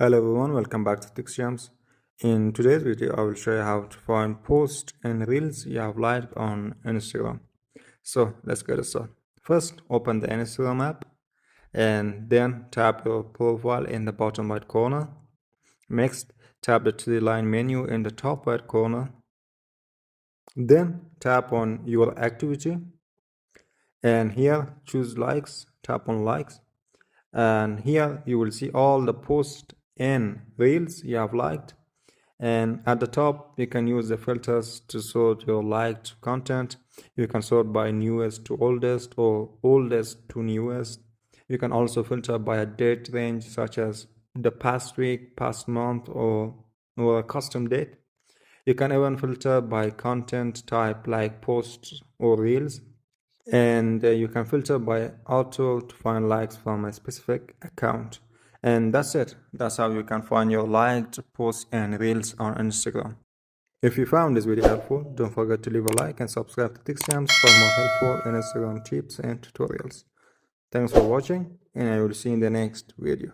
Hello everyone, welcome back to TixJams. In today's video, I will show you how to find posts and reels you have liked on Instagram. So let's get started. First, open the Instagram app and then tap your profile in the bottom right corner. Next, tap the three-line menu in the top right corner. Then tap on your activity and here choose likes, tap on likes. And here you will see all the posts and reels you have liked, and at the top you can use the filters to sort your liked content. You can sort by newest to oldest or oldest to newest. You can also filter by a date range such as the past week, past month, or a custom date. You can even filter by content type like posts or reels, and you can filter by auto to find likes from a specific account. And that's it. That's how you can find your liked posts and reels on Instagram. If you found this video helpful, don't forget to leave a like and subscribe to TixJams for more helpful Instagram tips and tutorials. Thanks for watching, and I will see you in the next video.